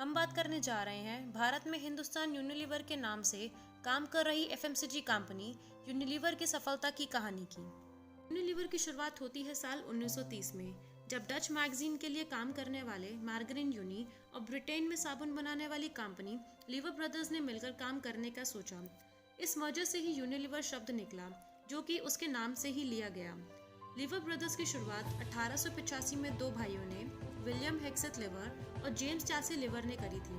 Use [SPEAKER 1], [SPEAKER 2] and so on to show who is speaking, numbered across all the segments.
[SPEAKER 1] हम बात करने जा रहे हैं भारत में हिंदुस्तान यूनिलीवर के नाम से काम कर रही एफएमसीजी कंपनी यूनिलीवर की सफलता की कहानी की। यूनिलीवर की शुरुआत होती है साल 1930 में, जब डच मैगजीन के लिए काम करने वाले मार्गरीन यूनी और ब्रिटेन में साबुन बनाने वाली कंपनी लीवर ब्रदर्स ने मिलकर काम करने का सोचा। इस वजह से ही यूनिलीवर शब्द निकला, जो कि उसके नाम से ही लिया गया। लीवर ब्रदर्स की शुरुआत 1885 में दो भाइयों ने, विलियम हेक्सेथ लिवर और जेम्स चासे लिवर ने करी थी।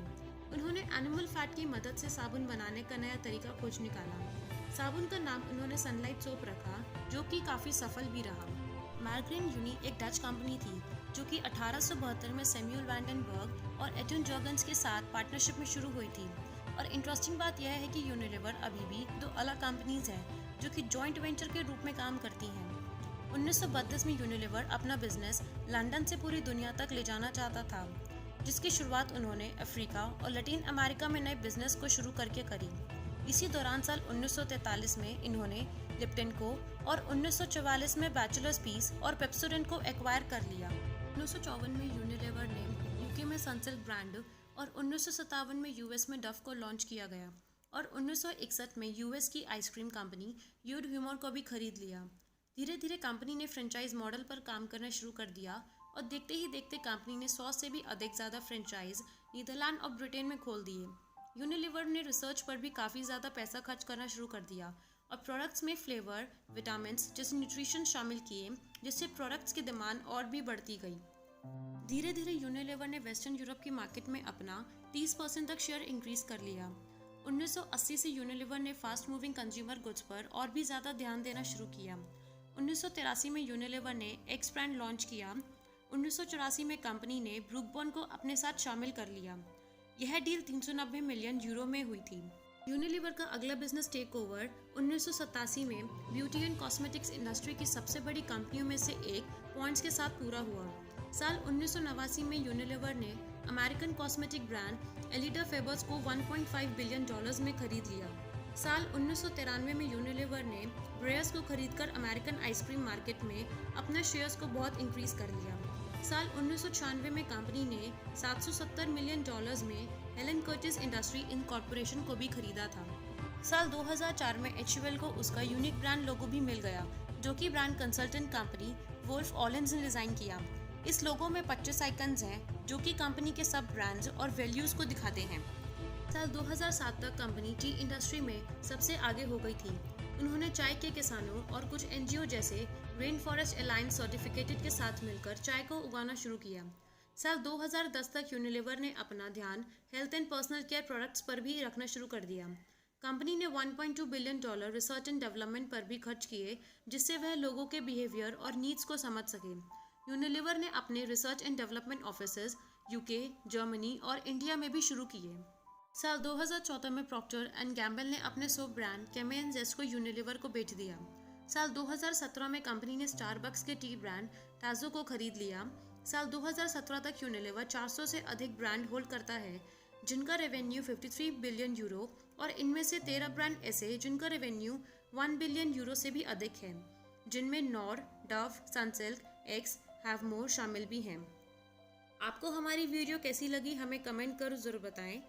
[SPEAKER 1] उन्होंने एनिमल फैट की मदद से साबुन बनाने का नया तरीका खोज निकाला। साबुन का नाम उन्होंने सनलाइट सोप रखा, जो कि काफी सफल भी रहा। मार्गरीन यूनी एक डच कंपनी थी जो कि 1872 में सैमुअल वैंडेनबर्ग और एटन जॉर्गन्स के साथ पार्टनरशिप में शुरू हुई थी। और इंटरेस्टिंग बात यह है कि यूनिलीवर अभी भी दो अलग कंपनीज हैं जो कि जॉइंट वेंचर के रूप में काम करती हैं। 1932 में यूनिलीवर अपना बिजनेस लंदन से पूरी दुनिया तक ले जाना चाहता था, जिसकी शुरुआत उन्होंने अफ्रीका और लैटिन अमेरिका में नए बिजनेस को शुरू करके करी। इसी दौरान साल 1943 में इन्होंने लिप्टन को और 1944 में बैचलर्स पीस और पेप्सोडेंट को एक्वायर कर लिया। 1954 में यूनिलीवर ने यूके में सनसिल्क ब्रांड और 1957 में यूएस में डव को लॉन्च किया गया और 1961 में यूएस की आइसक्रीम कंपनी यूड ह्यूमर को भी खरीद लिया। धीरे धीरे कंपनी ने फ्रेंचाइज मॉडल पर काम करना शुरू कर दिया और देखते ही देखते कंपनी ने 100 से भी अधिक ज़्यादा फ्रेंचाइज नीदरलैंड और ब्रिटेन में खोल दिए। यूनिलीवर ने रिसर्च पर भी काफ़ी ज़्यादा पैसा खर्च करना शुरू कर दिया और प्रोडक्ट्स में फ्लेवर, विटामिन जैसे न्यूट्रिशन शामिल किए, जिससे प्रोडक्ट्स की डिमांड और भी बढ़ती गई। धीरे धीरे यूनिलीवर ने वेस्टर्न यूरोप की मार्केट में अपना 30% तक शेयर इंक्रीज कर लिया। 1980 से यूनिलीवर ने फास्ट मूविंग कंज्यूमर गुड्स पर और भी ज़्यादा ध्यान देना शुरू किया। 1983 में यूनिलीवर ने एक्स ब्रांड लॉन्च किया। 1984 में कंपनी ने ब्रूक बॉन्ड को अपने साथ शामिल कर लिया। यह डील 390 मिलियन यूरो में हुई थी। यूनिलीवर का अगला बिजनेस टेक ओवर 1987 में ब्यूटी एंड कॉस्मेटिक्स इंडस्ट्री की सबसे बड़ी कंपनियों में से एक पॉइंट्स के साथ पूरा हुआ। साल 1989 में यूनिलीवर ने अमेरिकन कॉस्मेटिक ब्रांड एलिडा फेबर्स को $1.5 बिलियन में खरीद लिया। साल 1993 में यूनिलीवर ने ब्रेयर्स को खरीदकर अमेरिकन आइसक्रीम मार्केट में अपने शेयर्स को बहुत इंक्रीज कर लिया। साल 1996 में कंपनी ने $770 मिलियन में हेलन कर्टिस इंडस्ट्री इनकॉर्पोरेशन को भी खरीदा था। साल 2004 में एचयूएल को उसका यूनिक ब्रांड लोगो भी मिल गया, जो कि ब्रांड कंसल्टेंट कंपनी वोल्फ ऑलिन्स ने डिजाइन किया। इस लोगो में 25 आइकन्स हैं, जो कि कंपनी के सब ब्रांड्स और वैल्यूज को दिखाते हैं। साल 2007 तक कंपनी टी इंडस्ट्री में सबसे आगे हो गई थी। उन्होंने चाय के किसानों और कुछ एनजीओ जैसे रेन फॉरेस्ट अलायंस सर्टिफिकेटेड के साथ मिलकर चाय को उगाना शुरू किया। साल 2010 तक यूनिलीवर ने अपना ध्यान health and personal care products पर भी रखना शुरू कर दिया। कंपनी ने $1.2 बिलियन रिसर्च एंड डेवलपमेंट पर भी खर्च किए, जिससे वह लोगों के बिहेवियर और नीड्स को समझ सके। यूनिलीवर ने अपने research and development offices UK, Germany और इंडिया में भी शुरू किए। साल 2014 में प्रॉक्टर एंड गैम्बल ने अपने सोप ब्रांड कैमे एंड जेस्ट को यूनिलीवर को बेच दिया। साल 2017 में कंपनी ने स्टारबक्स के टी ब्रांड टाजो को खरीद लिया। साल 2017 तक यूनिलीवर 400 से अधिक ब्रांड होल्ड करता है, जिनका रेवेन्यू 53 बिलियन यूरो और इनमें से 13 ब्रांड ऐसे जिनका रेवेन्यू 1 बिलियन यूरो से भी अधिक है, जिनमें nor, Dove, Sunsilk, x, Havmor शामिल भी हैं। आपको हमारी वीडियो कैसी लगी हमें कमेंट कर जरूर बताएं।